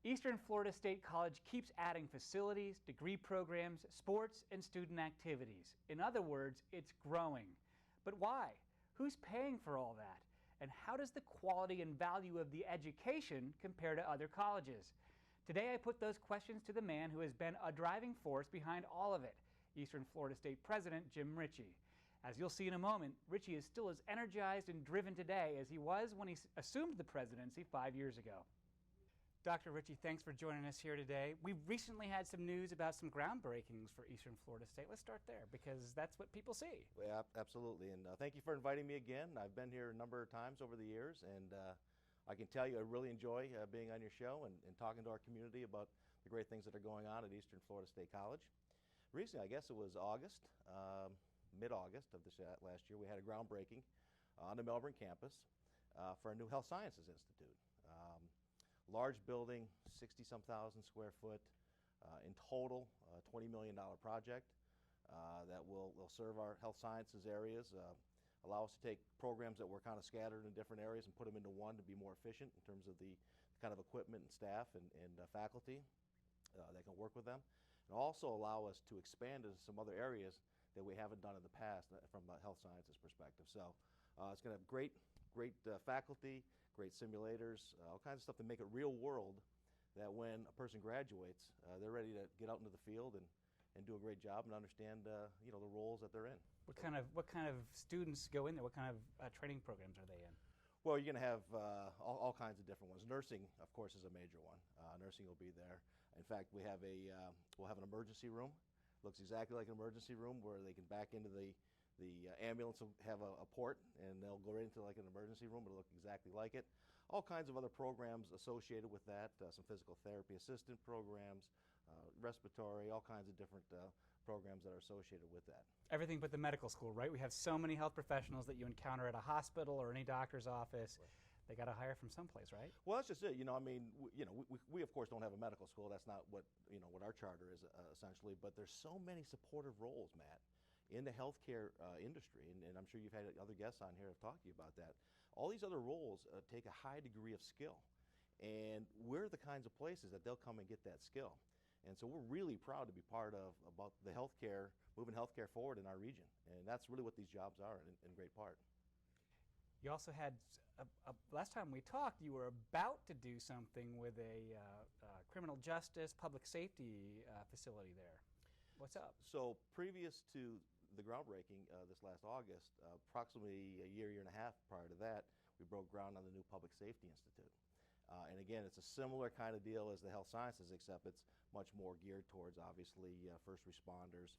Eastern Florida State College keeps adding facilities, degree programs, sports, and student activities. In other words, it's growing. But why? Who's paying for all that? And how does the quality and value of the education compare to other colleges? Today I put those questions to the man who has been a driving force behind all of it, Eastern Florida State President Jim Richey. As you'll see in a moment, Richey is still as energized and driven today as he was when he assumed the presidency 5 years ago. Dr. Richey, thanks for joining us here today. We've recently had some news about some groundbreakings for Eastern Florida State. Let's start there because that's what people see. Yeah, absolutely. And thank you for inviting me again. I've been here a number of times over the years, and I can tell you I really enjoy being on your show and talking to our community about the great things that are going on at Eastern Florida State College. Recently, I guess it was August, mid-August of this last year, we had a groundbreaking on the Melbourne campus for a new Health Sciences Institute. Large building, 60-some thousand square foot, in total, $20 million project that will serve our health sciences areas, allow us to take programs that were kind of scattered in different areas and put them into one to be more efficient in terms of the kind of equipment and staff and faculty that can work with them, and also allow us to expand into some other areas that we haven't done in the past from a health sciences perspective. So it's going to have great faculty, great simulators, all kinds of stuff to make it real world, that when a person graduates, they're ready to get out into the field and do a great job and understand the roles that they're in. What kind of students go in there? What kind of training programs are they in? Well, you're going to have all kinds of different ones. Nursing, of course, is a major one. Nursing will be there. In fact, we'll have an emergency room. Looks exactly like an emergency room where they can back into the ambulance will have a port, and they'll go right into like an emergency room. It'll look exactly like it. All kinds of other programs associated with that, some physical therapy assistant programs, respiratory, all kinds of different programs that are associated with that. Everything but the medical school, right? We have so many health professionals that you encounter at a hospital or any doctor's office. Right. They got to hire from someplace, right? Well, that's just it. We of course don't have a medical school. That's not what our charter is essentially. But there's so many supportive roles, Matt, in the healthcare industry, and I'm sure you've had other guests on here have talked to you about that. All these other roles take a high degree of skill, and we're the kinds of places that they'll come and get that skill. And so we're really proud to be part of about the healthcare, moving healthcare forward in our region, and that's really what these jobs are in great part. You also had, last time we talked, you were about to do something with a criminal justice, public safety facility there. What's up? So previous to the groundbreaking this last August, approximately a year and a half prior to that, we broke ground on the new Public Safety Institute. And again, it's a similar kind of deal as the health sciences, except it's much more geared towards, obviously, first responders,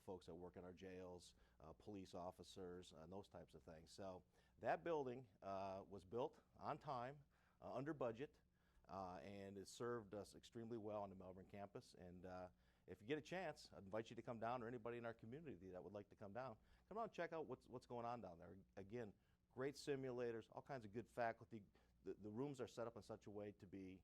folks that work in our jails, police officers, and those types of things. So that building was built on time, under budget, and it served us extremely well on the Melbourne campus. And if you get a chance, I'd invite you to come down, or anybody in our community that would like to come down and check out what's going on down there. Again, great simulators, all kinds of good faculty. The rooms are set up in such a way to be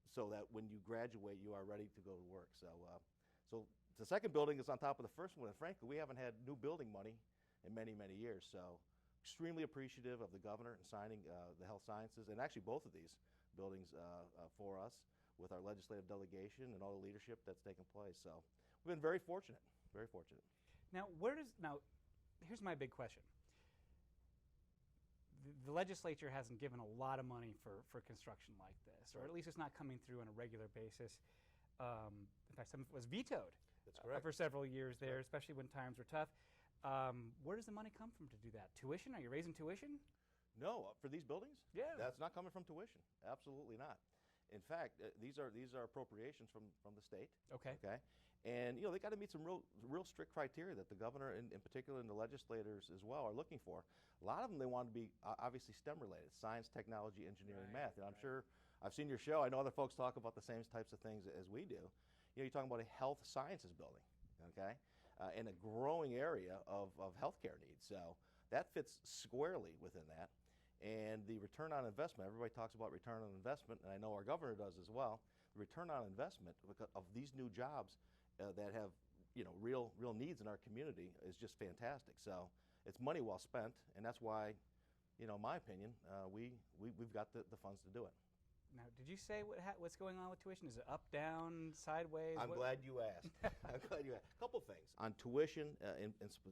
so that when you graduate, you are ready to go to work. So the second building is on top of the first one, and frankly, we haven't had new building money in many, many years. So extremely appreciative of the governor in signing the health sciences, and actually both of these buildings for us with our legislative delegation and all the leadership that's taken place. So we've been very fortunate, very fortunate. Now, here's my big question. The legislature hasn't given a lot of money for construction like this, or at least it's not coming through on a regular basis. In fact, some of it was vetoed. That's correct. For several years there, especially when times were tough. Where does the money come from to do that? Tuition? Are you raising tuition? No, for these buildings? Yeah. That's not coming from tuition. Absolutely not. In fact, these are appropriations from the state. Okay. Okay. And they got to meet some real strict criteria that the governor, in particular, and the legislators as well, are looking for. A lot of them, they want to be obviously STEM related: science, technology, engineering, math. And I'm sure I've seen your show. I know other folks talk about the same types of things as we do. You're talking about a health sciences building, okay, in a growing area of healthcare needs. So that fits squarely within that. And the return on investment, everybody talks about return on investment, and I know our governor does as well. The return on investment of these new jobs that have real needs in our community is just fantastic. So it's money well spent, and that's why, in my opinion, we've got the funds to do it. Now, did you say what's going on with tuition? Is it up, down, sideways? I'm glad you asked. I'm glad you asked. A couple things. On tuition,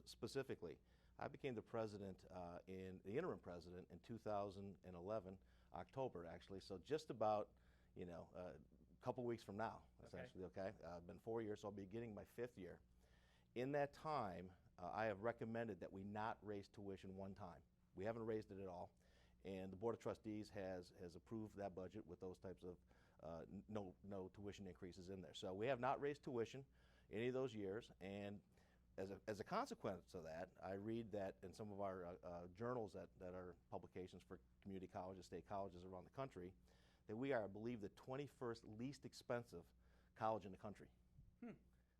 specifically, I became the president, the interim president in 2011, October, actually. So just about, a couple weeks from now, essentially, okay? Been 4 years, so I'll be beginning my 5th year. In that time, I have recommended that we not raise tuition one time. We haven't raised it at all. And the Board of Trustees has approved that budget with those types of no tuition increases in there. So we have not raised tuition any of those years, and as a consequence of that, I read that in some of our journals that are publications for community colleges, state colleges around the country, that we are, I believe, the 21st least expensive college in the country.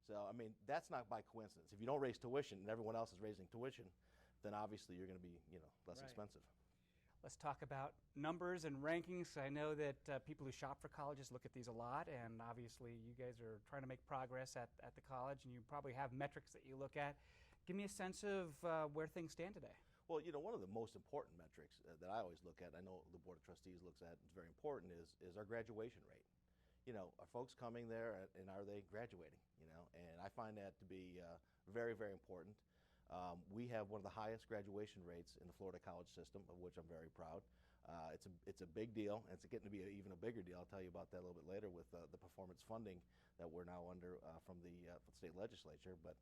So, I mean, that's not by coincidence. If you don't raise tuition and everyone else is raising tuition, then obviously you're going to be, less expensive. Let's talk about numbers and rankings. I know that people who shop for colleges look at these a lot, and obviously you guys are trying to make progress at the college, and you probably have metrics that you look at. Give me a sense of where things stand today. Well, one of the most important metrics that I always look at, I know the Board of Trustees looks at, it's very important, is our graduation rate. Are folks coming there and are they graduating? And I find that to be very, very important. We have one of the highest graduation rates in the Florida college system, of which I'm very proud. It's a big deal, and it's getting to be even a bigger deal. I'll tell you about that a little bit later with the performance funding that we're now under from the state legislature. But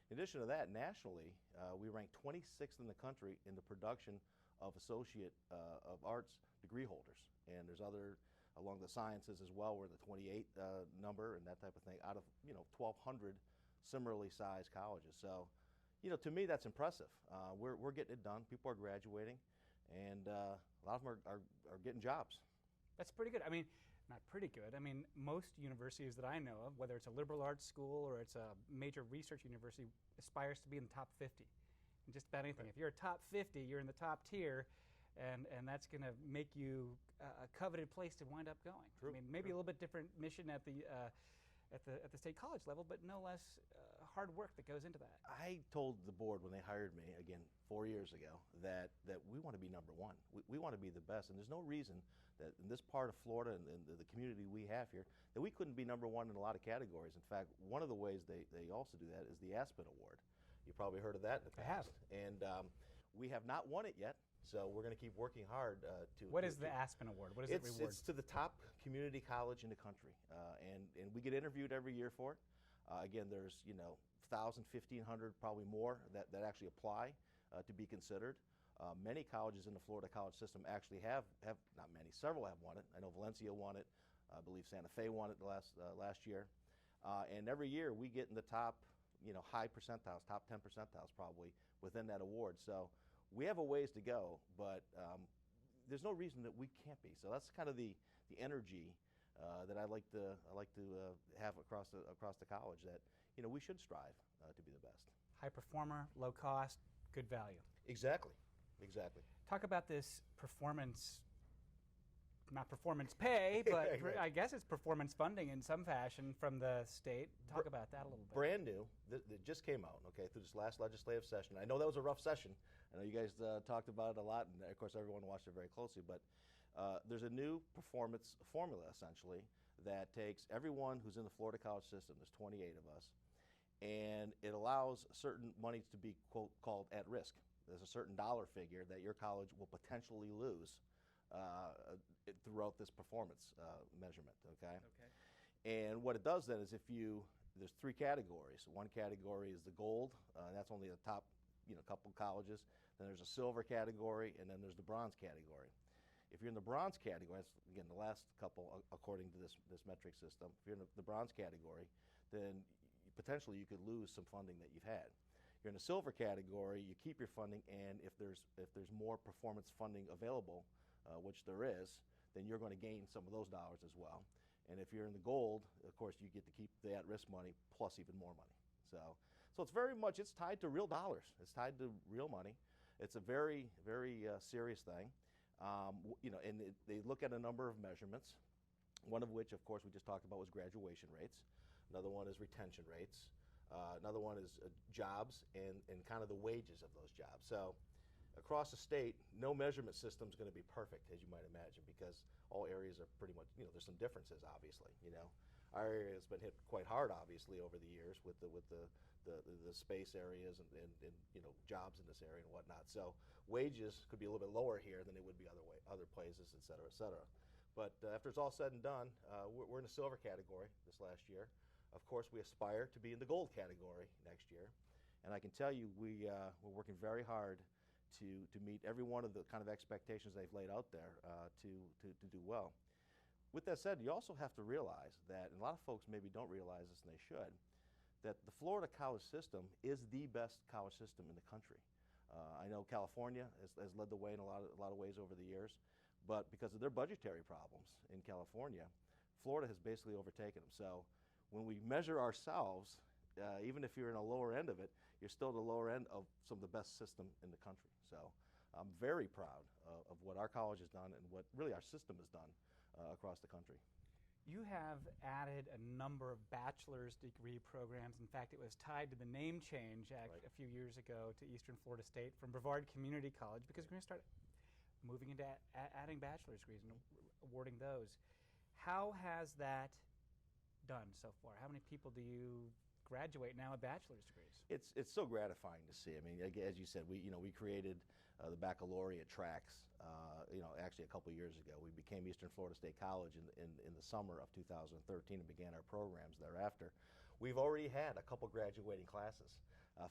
in addition to that, nationally, we rank 26th in the country in the production of associate of arts degree holders. And there's other along the sciences as well. We're the 28th number and that type of thing out of 1,200 similarly sized colleges. So. To me, that's impressive. We're getting it done. People are graduating, and a lot of them are getting jobs. That's pretty good. I mean, not pretty good. I mean, most universities that I know of, whether it's a liberal arts school or it's a major research university, aspires to be in the top 50. And just about anything. If you're a top 50, you're in the top tier, and that's going to make you a coveted place to wind up going. True. I mean, maybe a little bit different mission at the state college level, but no less hard work that goes into that. I told the board when they hired me, again, 4 years ago, that we want to be number one. We want to be the best, and there's no reason that in this part of Florida and the community we have here, that we couldn't be number one in a lot of categories. In fact, one of the ways they also do that is the Aspen Award. You probably heard of that in the past. I have. And we have not won it yet. So we're going to keep working hard to. What is the Aspen Award? What does it reward? It's to the top community college in the country, and we get interviewed every year for it. Again, there's 1,000, 1,500, probably more that actually apply to be considered. Many colleges in the Florida college system actually have not many, several have won it. I know Valencia won it. I believe Santa Fe won it last year. And every year we get in the top, high percentiles, top 10 percentiles probably within that award. So. We have a ways to go, but there's no reason that we can't be. So that's kind of the energy that I like to have across the college. That we should strive to be the best. High performer, low cost, good value. Exactly. Talk about this performance. Not performance pay, but Right. I guess it's performance funding in some fashion from the state. Talk about that a little bit. Brand new. That just came out, through this last legislative session. I know that was a rough session. I know you guys talked about it a lot, and of course everyone watched it very closely. But there's a new performance formula, essentially, that takes everyone who's in the Florida college system, there's 28 of us, and it allows certain monies to be, quote, called at risk. There's a certain dollar figure that your college will potentially lose throughout this performance measurement, okay? And what it does then is there's 3 categories. One category is the gold, and that's only the top, couple colleges. Then there's a silver category, and then there's the bronze category. If you're in the bronze category, that's, again, the last couple according to this metric system, if you're in the bronze category, then potentially you could lose some funding that you've had. You're in the silver category, you keep your funding, and if there's more performance funding available, which there is, then you're going to gain some of those dollars as well. And if you're in the gold, of course, you get to keep the at-risk money plus even more money. So it's very much, it's tied to real dollars. It's tied to real money. It's a very, very serious thing. And they look at a number of measurements, one of which, of course, we just talked about was graduation rates. Another one is retention rates. Another one is jobs and kind of the wages of those jobs. So across the state, no measurement system is going to be perfect, as you might imagine, because all areas are pretty much, there's some differences, obviously. Our area has been hit quite hard, obviously, over the years with the space areas and jobs in this area and whatnot. So wages could be a little bit lower here than it would be other places, et cetera, et cetera. But after it's all said and done, we're in the silver category this last year. Of course, we aspire to be in the gold category next year. And I can tell you, we're working very hard to meet every one of the kind of expectations they've laid out there to do well. With that said, you also have to realize that, and a lot of folks maybe don't realize this and they should, that the Florida college system is the best college system in the country. I know California has led the way in a lot of ways over the years, but because of their budgetary problems in California, Florida has basically overtaken them. So when we measure ourselves, even if you're in a lower end of it, you're still the lower end of some of the best system in the country. So I'm very proud of what our college has done and what really our system has done across the country. You have added a number of bachelor's degree programs. In fact, it was tied to the name change Right. a few years ago to Eastern Florida State from Brevard Community College, because we're going to start moving into adding bachelor's degrees and awarding those. How has that done so far? How many people do you graduate now with bachelor's degrees? It's so gratifying to see. I mean, as you said, we created the baccalaureate tracks. Actually a couple years ago, we became Eastern Florida State College in the summer of 2013 and began our programs thereafter. We've already had a couple graduating classes,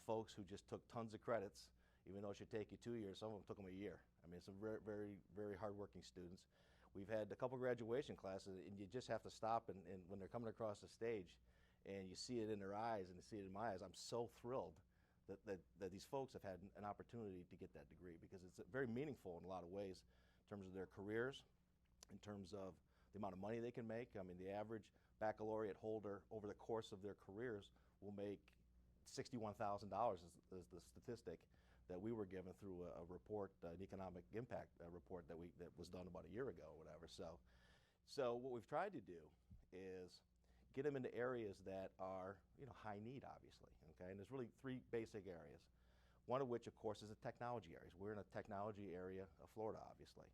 folks who just took tons of credits, even though it should take you 2 years. Some of them took them a year. I mean, some very, very, very hardworking students. We've had a couple graduation classes, and you just have to stop and when they're coming across the stage, and you see it in their eyes and you see it in my eyes. I'm so thrilled that these folks have had an opportunity to get that degree, because it's very meaningful in a lot of ways in terms of their careers, in terms of the amount of money they can make. I mean, the average baccalaureate holder over the course of their careers will make $61,000 is the statistic that we were given through a report, an economic impact report that was done about a year ago or whatever. So what we've tried to do is get them into areas that are high need, obviously. Okay, and there's really three basic areas. One of which, of course, is the technology areas. We're in a technology area of Florida, obviously.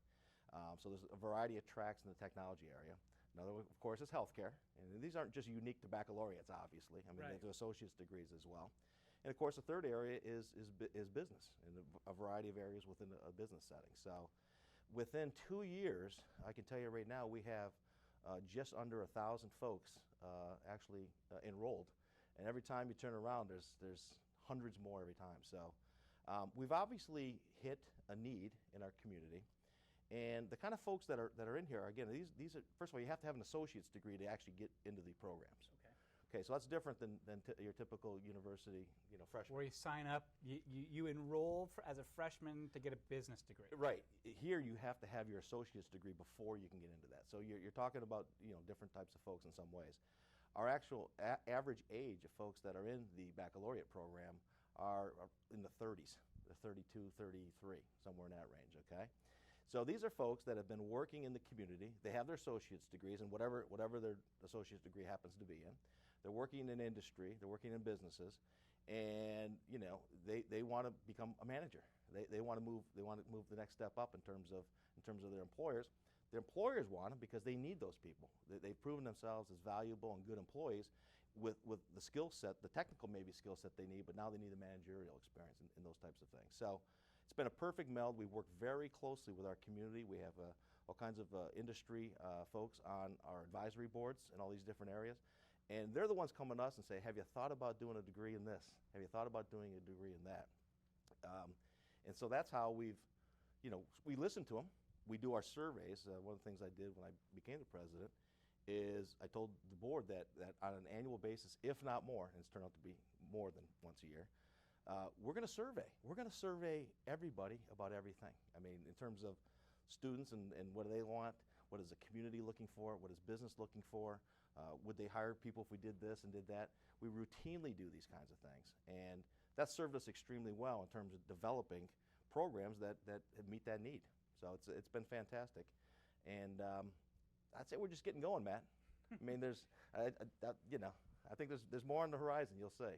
So there's a variety of tracks in the technology area. Another one, of course, is healthcare. And these aren't just unique to baccalaureates, obviously. I mean, Right. There's associate's degrees as well. And of course, the third area is business, and a variety of areas within a business setting. So within 2 years, I can tell you right now, we have just under 1,000 folks actually enrolled. And every time you turn around, there's hundreds more every time. So we've obviously hit a need in our community. And the kind of folks that are in here, again, these are, first of all, you have to have an associate's degree to actually get into the programs. Okay, so that's different than your typical university, freshman. Where you sign up, you enroll as a freshman to get a business degree. Right. Here you have to have your associate's degree before you can get into that. So you're talking about different types of folks in some ways. Our actual average age of folks that are in the baccalaureate program are in the 30s, the 32, 33, somewhere in that range, okay? So these are folks that have been working in the community. They have their associate's degrees and whatever their associate's degree happens to be in. They're working in industry, they're working in businesses, and they want to become a manager. They want to move the next step up in terms of their employers. The employers want them because they need those people. They've proven themselves as valuable and good employees with the skill set, the technical maybe skill set they need, but now they need the managerial experience in those types of things. So it's been a perfect meld. We work very closely with our community. We have all kinds of industry folks on our advisory boards in all these different areas. And they're the ones coming to us and say, have you thought about doing a degree in this? Have you thought about doing a degree in that? And so that's how we listen to them. We do our surveys. One of the things I did when I became the president is I told the board that on an annual basis, if not more, and it's turned out to be more than once a year, we're going to survey. We're going to survey everybody about everything. I mean, in terms of students and what do they want, what is the community looking for, what is business looking for, would they hire people if we did this and did that? We routinely do these kinds of things. And that served us extremely well in terms of developing programs that meet that need. So it's been fantastic. And I'd say we're just getting going, Matt. I mean, I think there's more on the horizon, you'll say.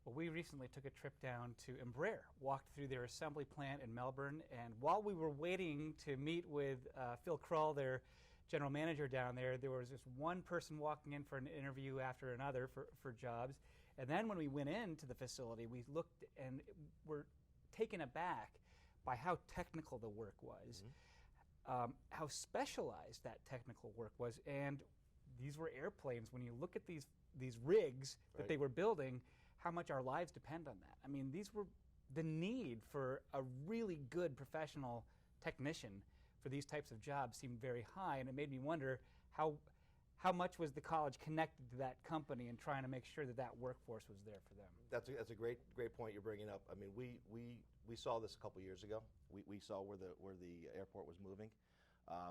Well, we recently took a trip down to Embraer, walked through their assembly plant in Melbourne, and while we were waiting to meet with Phil Krull, their general manager down there, there was just one person walking in for an interview after another for jobs. And then when we went into the facility, we looked and were taken aback by how technical the work was, how specialized that technical work was. And these were airplanes. When you look at these rigs that they were building, how much our lives depend on that. I mean, these were the need for a really good professional technician for these types of jobs seemed very high, and it made me wonder how much was the college connected to that company and trying to make sure that that workforce was there for them. That's a great point you're bringing up. I mean, we saw this a couple years ago. We saw where the airport was moving.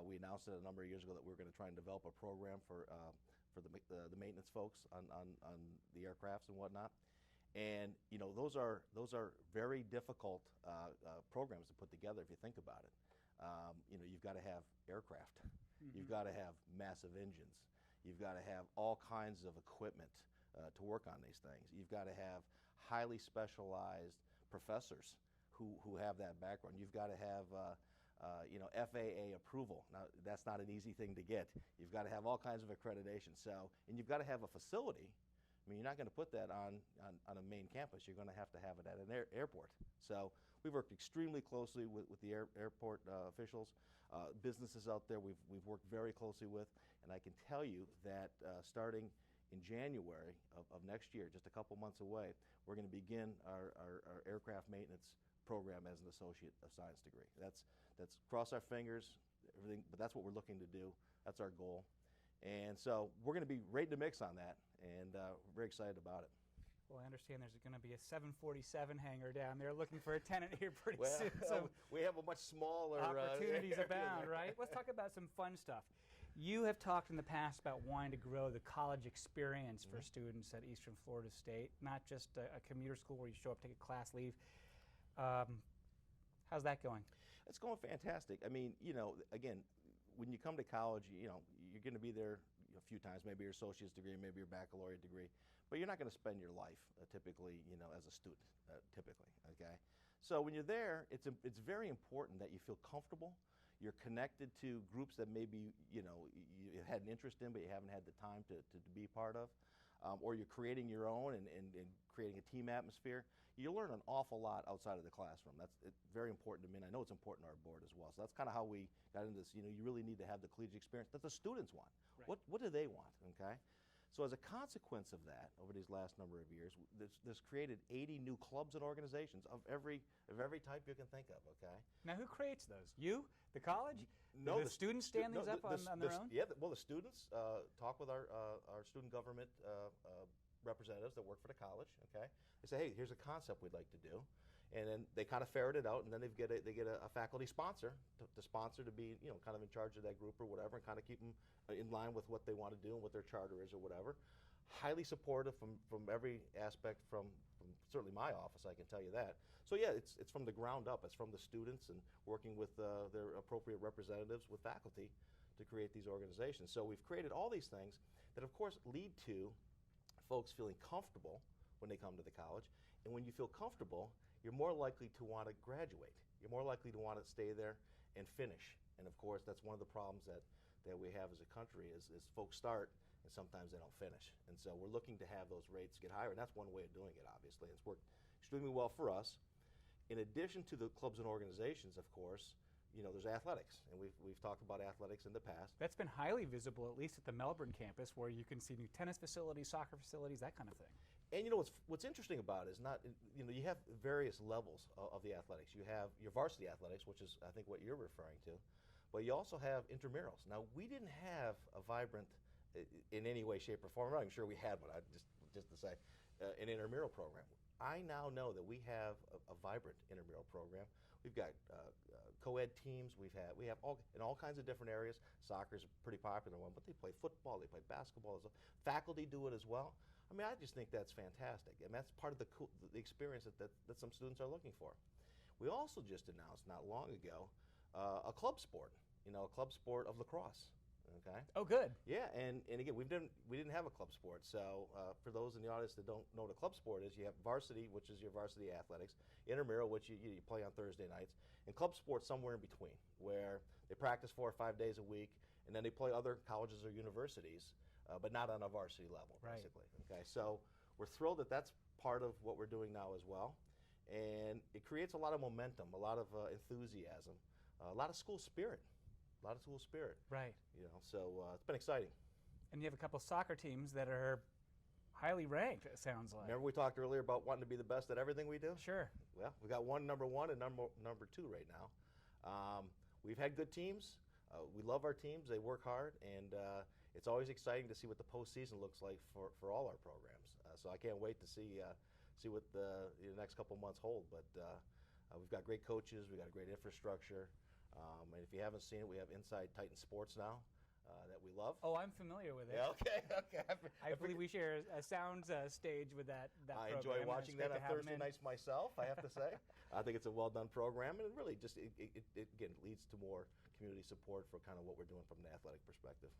We announced it a number of years ago that we were going to try and develop a program for the maintenance folks on the aircrafts and whatnot. And you know, those are very difficult programs to put together if you think about it. You know, you've got to have aircraft, you've got to have massive engines, you've got to have all kinds of equipment to work on these things. You've got to have highly specialized professors who have that background. You've got to have you know, FAA approval. Now, that's not an easy thing to get. You've got to have all kinds of accreditation. So, and you've got to have a facility. I mean, you're not going to put that on a main campus. You're going to have it at an airport. So we've worked extremely closely with the airport officials, businesses out there we've worked very closely with. And I can tell you that starting in January of next year, just a couple months away, we're going to begin our aircraft maintenance program as an Associate of Science degree. That's cross our fingers, everything, but that's what we're looking to do. That's our goal. And so we're going to be right in the mix on that, and we're very excited about it. Well, I understand there's going to be a 747 hangar down there looking for a tenant here pretty soon. So we have a much smaller opportunities abound, right? Let's talk about some fun stuff. You have talked in the past about wanting to grow the college experience for students at Eastern Florida State, not just a commuter school where you show up, take a class, leave. How's that going? It's going fantastic. I mean, you know, again, when you come to college, you know, you're going to be there a few times, maybe your associate's degree, maybe your baccalaureate degree, but you're not going to spend your life typically, you know, as a student, typically, okay? So when you're there, it's very important that you feel comfortable. You're connected to groups that maybe, you know, you had an interest in, but you haven't had the time to be part of. Or you're creating your own and creating a team atmosphere. You learn an awful lot outside of the classroom. It's very important to me, and I know it's important to our board as well. So that's kind of how we got into this. You know, you really need to have the collegiate experience that the students want. Right. What do they want, okay? So as a consequence of that, over these last number of years, this created 80 new clubs and organizations of every type you can think of, okay? Now who creates those? You? The college? No, the students stand these up on their own? Yeah, well, the students talk with our student government representatives that work for the college, okay? They say, hey, here's a concept we'd like to do. And then they kind of ferret it out, and then they get a faculty sponsor to sponsor, to be, you know, kind of in charge of that group or whatever, and kind of keep them in line with what they want to do and what their charter is or whatever. Highly supportive from every aspect, from certainly my office, I can tell you that. So yeah, it's from the ground up. It's from the students and working with their appropriate representatives with faculty to create these organizations. So we've created all these things that, of course, lead to folks feeling comfortable when they come to the college. And when you feel comfortable, you're more likely to want to graduate. You're more likely to want to stay there and finish. And of course, that's one of the problems that we have as a country is folks start and sometimes they don't finish. And so we're looking to have those rates get higher, and that's one way of doing it, obviously. It's worked extremely well for us. In addition to the clubs and organizations, of course, you know, there's athletics, and we've talked about athletics in the past. That's been highly visible, at least at the Melbourne campus, where you can see new tennis facilities, soccer facilities, that kind of thing. And you know what's interesting about it is you have various levels of the athletics. You have your varsity athletics, which is I think what you're referring to, but you also have intramurals. Now we didn't have a vibrant, in any way, shape, or form. I'm not even sure we had one. Just to say, an intramural program. I now know that we have a vibrant intramural program. We've got co-ed teams. We have all kinds of different areas. Soccer is a pretty popular one, but they play football, they play basketball. Faculty do it as well. I mean, I just think that's fantastic, and that's part of the experience that some students are looking for. We also just announced not long ago a club sport, a club sport of lacrosse. Okay. Oh, good. Yeah, and again, we didn't have a club sport. So for those in the audience that don't know what a club sport is, you have varsity, which is your varsity athletics, intramural, which you play on Thursday nights, and club sports somewhere in between, where they practice 4 or 5 days a week, and then they play other colleges or universities, but not on a varsity level, basically. Okay, so we're thrilled that that's part of what we're doing now as well, and it creates a lot of momentum, a lot of enthusiasm, a lot of school spirit. Right. So it's been exciting. And you have a couple soccer teams that are highly ranked, it sounds like. Remember we talked earlier about wanting to be the best at everything we do? Sure. Well, we got one number 1 and number 2 right now. We've had good teams. We love our teams. They work hard, and it's always exciting to see what the postseason looks like for all our programs. So I can't wait to see what the next couple months hold. But we've got great coaches. We've got a great infrastructure. And if you haven't seen it, we have Inside Titan Sports now that we love. Oh, I'm familiar with it. Yeah, okay. I believe we share a sound stage with that I program. enjoy watching that on Thursday nights myself, I have to say. I think it's a well-done program, and it really just, it again, leads to more community support for kind of what we're doing from an athletic perspective.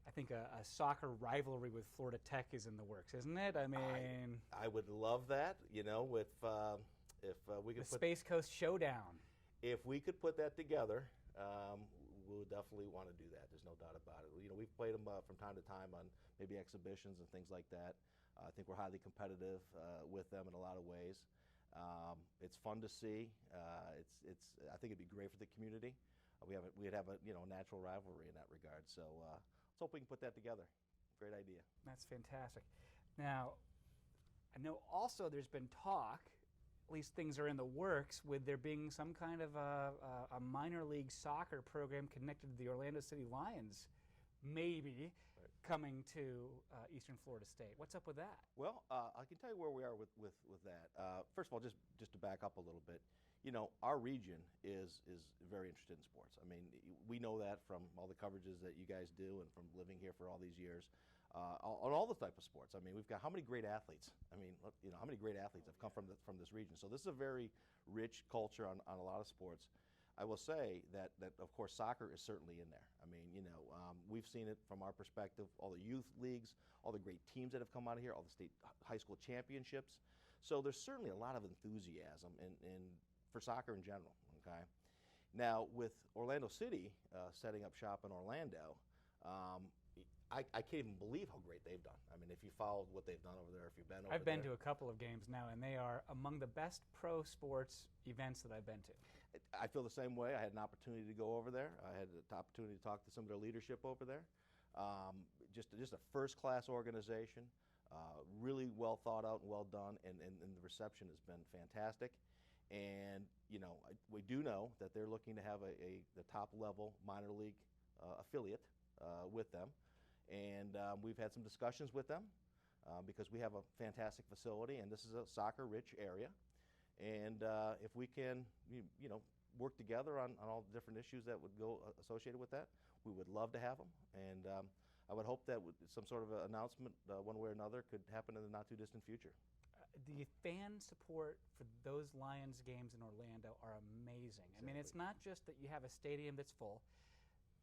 I think a soccer rivalry with Florida Tech is in the works, isn't it? I mean, I would love that, with if we could the Space Coast Showdown. If we could put that together, we would definitely want to do that. There's no doubt about it. We've played them from time to time on maybe exhibitions and things like that. I think we're highly competitive with them in a lot of ways. It's fun to see. I think it'd be great for the community. We'd have a natural rivalry in that regard. So let's hope we can put that together. Great idea. That's fantastic. Now, I know also there's been talk, at least things are in the works, with there being some kind of a minor league soccer program connected to the Orlando City Lions, maybe coming to Eastern Florida State. What's up with that? Well, I can tell you where we are with that. First of all, just to back up a little bit, our region is very interested in sports. I mean, we know that from all the coverages that you guys do and from living here for all these years. On all the type of sports. I mean, we've got how many great athletes? I mean, how many great athletes have come from this region? So this is a very rich culture on a lot of sports. I will say that of course soccer is certainly in there. I mean, we've seen it from our perspective, all the youth leagues, all the great teams that have come out of here, all the state high school championships. So there's certainly a lot of enthusiasm for soccer in general. Okay, now with Orlando City setting up shop in Orlando. I can't even believe how great they've done. I mean, if you followed what they've done over there, if you've been over there. I've been to a couple of games now, and they are among the best pro sports events that I've been to. I feel the same way. I had an opportunity to go over there. I had the opportunity to talk to some of their leadership over there. Just a first-class organization, really well thought out and well done, and the reception has been fantastic. And, we do know that they're looking to have the top-level minor league affiliate with them. And we've had some discussions with them because we have a fantastic facility, and this is a soccer-rich area. And if we can, work together on all the different issues that would go associated with that, we would love to have them. And I would hope that some sort of an announcement, one way or another, could happen in the not-too-distant future. The fan support for those Lions games in Orlando are amazing. Exactly. I mean, it's not just that you have a stadium that's full.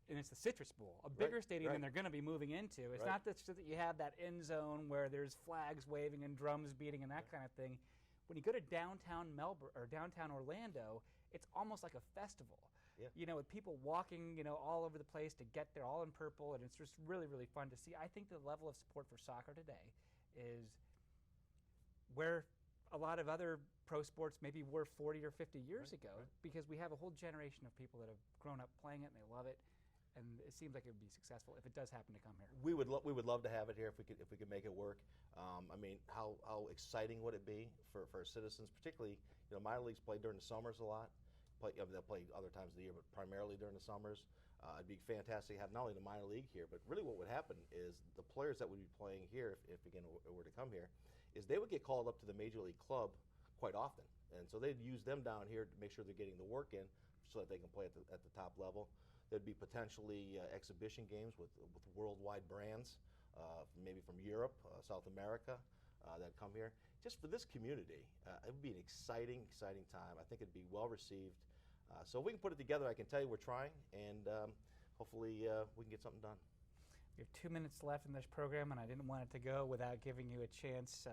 And it's the Citrus Bowl, a bigger stadium than they're going to be moving into. It's not just that you have that end zone where there's flags waving and drums beating and that kind of thing. When you go to downtown Melbourne or downtown Orlando, it's almost like a festival. Yeah. With people walking, all over the place to get there, all in purple, and it's just really, really fun to see. I think the level of support for soccer today is where a lot of other pro sports maybe were 40 or 50 years ago, because we have a whole generation of people that have grown up playing it and they love it. And it seems like it would be successful if it does happen to come here. We would love to have it here if we could make it work. I mean, how exciting would it be for our citizens, particularly minor leagues play during the summers a lot. They'll play other times of the year, but primarily during the summers. It'd be fantastic to have not only the minor league here, but really what would happen is the players that would be playing here, if again were to come here, is they would get called up to the major league club quite often, and so they'd use them down here to make sure they're getting the work in, so that they can play at the top level. There'd be potentially exhibition games with worldwide brands, maybe from Europe, South America, that come here. Just for this community, it would be an exciting time. I think it'd be well received. So if we can put it together, I can tell you we're trying, and hopefully we can get something done. We have 2 minutes left in this program, and I didn't want it to go without giving you a chance.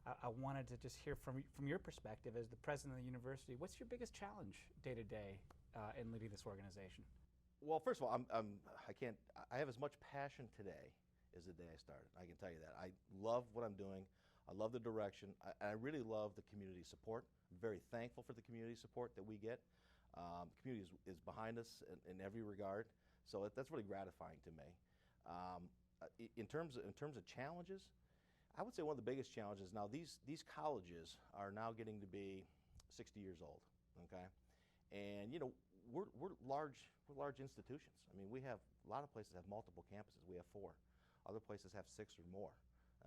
I wanted to just hear from your perspective as the president of the university. What's your biggest challenge day to day in leading this organization? Well, first of all, I have as much passion today as the day I started. I can tell you that. I love what I'm doing. I love the direction. I really love the community support. I'm very thankful for the community support that we get. The community is behind us in every regard, so that's really gratifying to me. In terms of challenges, I would say one of the biggest challenges now, these colleges are now getting to be 60 years old, okay? And we're large institutions. I mean, we have a lot of places have multiple campuses. We have 4. Other places have 6 or more,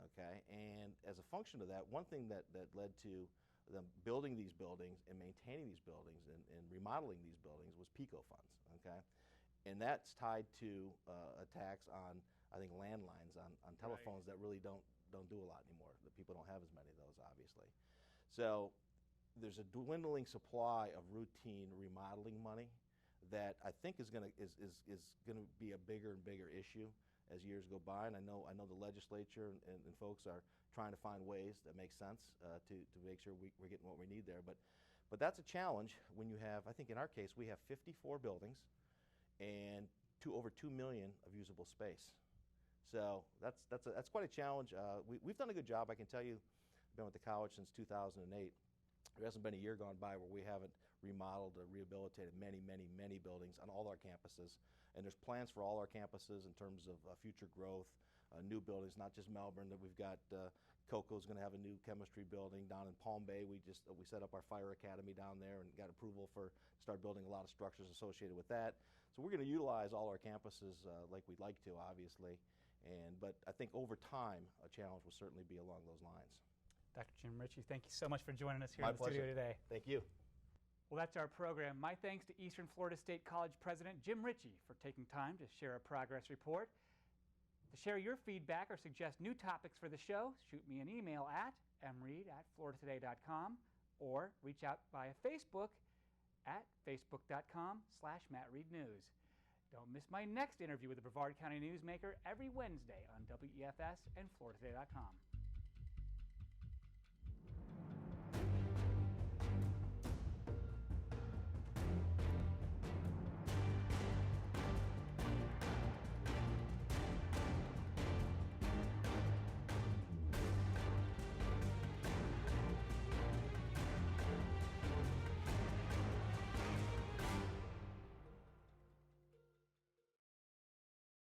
okay? And as a function of that, one thing that led to them building these buildings and maintaining these buildings and remodeling these buildings was PICO funds, okay? And that's tied to a tax on, I think, landlines on telephones that really don't do a lot anymore. The people don't have as many of those, obviously. So there's a dwindling supply of routine remodeling money that I think is going to be a bigger and bigger issue as years go by. And I know the legislature and folks are trying to find ways that make sense to make sure we're getting what we need there. But that's a challenge when you have, I think in our case, we have 54 buildings and over 2 million of usable space. So that's quite a challenge. We've done a good job. I can tell you, I've been with the college since 2008. There hasn't been a year gone by where we haven't remodeled or rehabilitated many buildings on all our campuses. And there's plans for all our campuses in terms of future growth, new buildings, not just Melbourne. That we've got Coco's going to have a new chemistry building down in Palm Bay. We set up our fire academy down there and got approval for start building a lot of structures associated with that. So we're going to utilize all our campuses like we'd like to, obviously. But I think over time, a challenge will certainly be along those lines. Dr. Jim Richey, thank you so much for joining us here in the pleasure. studio today. Thank you. Well, that's our program. My thanks to Eastern Florida State College President Jim Richey for taking time to share a progress report. To share your feedback or suggest new topics for the show, shoot me an email at mreed@floridatoday.com or reach out via Facebook at facebook.com/MattReedNews. Don't miss my next interview with the Brevard County Newsmaker every Wednesday on WEFS and FloridaToday.com.